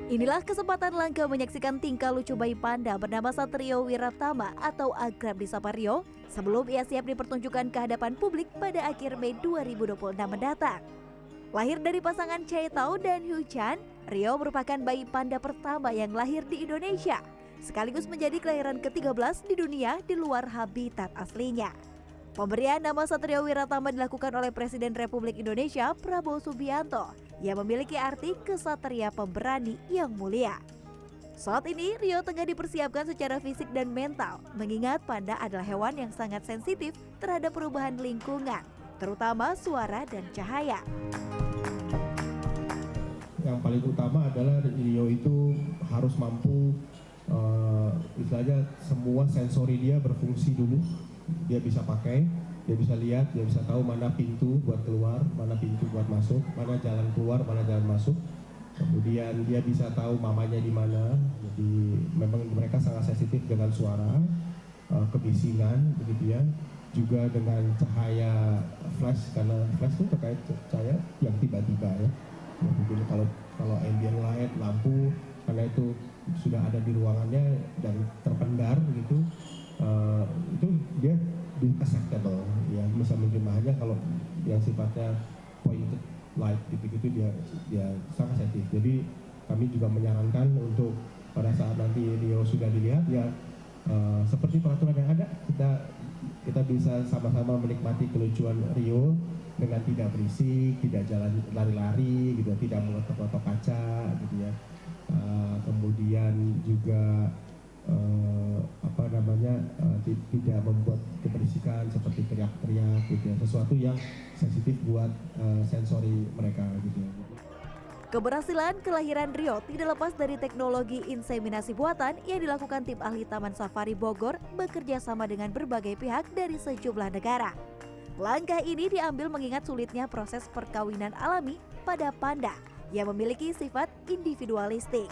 Inilah kesempatan langka menyaksikan tingkah lucu bayi panda bernama Satrio Wiratama atau akrab disapa Rio sebelum ia siap dipertunjukkan ke hadapan publik pada akhir Mei 2026 mendatang. Lahir dari pasangan Chai Tao dan Hu Chan, Rio merupakan bayi panda pertama yang lahir di Indonesia, sekaligus menjadi kelahiran ke-13 di dunia di luar habitat aslinya. Pemberian nama Satrio Wiratama dilakukan oleh Presiden Republik Indonesia Prabowo Subianto yang memiliki arti kesatria pemberani yang mulia. Saat ini Rio tengah dipersiapkan secara fisik dan mental, mengingat panda adalah hewan yang sangat sensitif terhadap perubahan lingkungan, terutama suara dan cahaya. Yang paling utama adalah Rio itu harus mampu istilahnya semua sensori dia berfungsi dulu. Dia bisa pakai, dia bisa lihat, dia bisa tahu mana pintu buat keluar, mana pintu buat masuk, mana jalan keluar, mana jalan masuk. Kemudian dia bisa tahu mamanya di mana. Jadi memang mereka sangat sensitif dengan suara, kebisingan, begitu ya. Juga dengan cahaya flash, karena flash itu terkait cahaya yang tiba-tiba ya. Mungkin kalau ambient light, lampu, karena itu sudah ada di ruangannya dan terpendar begitu. Itu dia acceptable ya, bisa menerimanya. Kalau yang sifatnya pointed light gitu dia sangat sensitif. Jadi kami juga menyarankan untuk pada saat nanti Rio sudah dilihat ya, seperti peraturan yang ada, kita bisa sama-sama menikmati kelucuan Rio dengan tidak berisik, tidak jalan lari-lari gitu, tidak mengotok-otok kaca gitu ya. Kemudian juga tidak membuat keberisikan seperti teriak-teriak gitu ya, sesuatu yang sensitif buat sensori mereka gitu ya. Keberhasilan kelahiran Rio tidak lepas dari teknologi inseminasi buatan yang dilakukan tim ahli Taman Safari Bogor bekerja sama dengan berbagai pihak dari sejumlah negara. Langkah ini diambil mengingat sulitnya proses perkawinan alami pada panda yang memiliki sifat individualistik.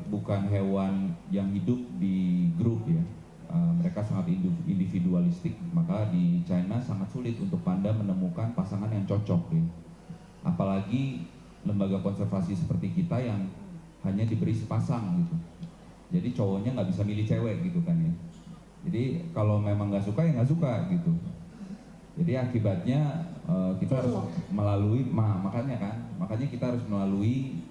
Bukan hewan yang hidup di grup ya, mereka sangat individualistik, maka di China sangat sulit untuk panda menemukan pasangan yang cocok ya. Apalagi lembaga konservasi seperti kita yang hanya diberi sepasang gitu, jadi cowoknya nggak bisa milih cewek gitu kan ya. Jadi kalau memang nggak suka ya nggak suka gitu. Jadi akibatnya kita harus melalui, makanya kita harus melalui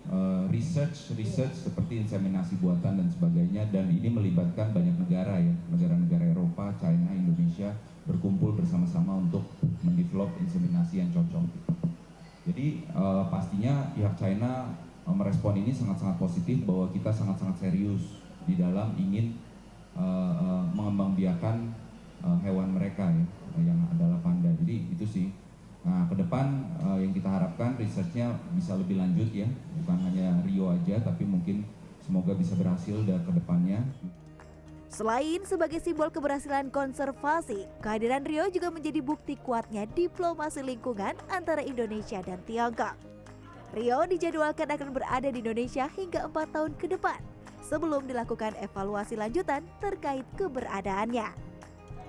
research seperti inseminasi buatan dan sebagainya, dan ini melibatkan banyak negara ya, negara-negara Eropa, China, Indonesia berkumpul bersama-sama untuk mendevelop inseminasi yang cocok. Jadi pastinya pihak China merespon ini sangat-sangat positif, bahwa kita sangat-sangat serius di dalam ingin mengembangbiakan hewan mereka ya, yang adalah panda. Jadi itu sih. Nah, ke depan yang kita harapkan risetnya bisa lebih lanjut ya, bukan hanya Rio aja, tapi mungkin semoga bisa berhasil ke depannya. Selain sebagai simbol keberhasilan konservasi, kehadiran Rio juga menjadi bukti kuatnya diplomasi lingkungan antara Indonesia dan Tiongkok. Rio dijadwalkan akan berada di Indonesia hingga 4 tahun ke depan, sebelum dilakukan evaluasi lanjutan terkait keberadaannya.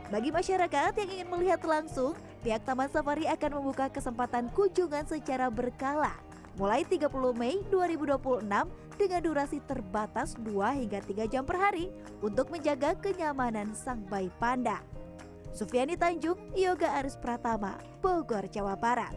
Bagi masyarakat yang ingin melihat langsung, pihak Taman Safari akan membuka kesempatan kunjungan secara berkala mulai 30 Mei 2026 dengan durasi terbatas 2 hingga 3 jam per hari untuk menjaga kenyamanan sang bayi panda. Sufiani Tanjung, Yoga Aris Pratama, Bogor, Jawa Barat.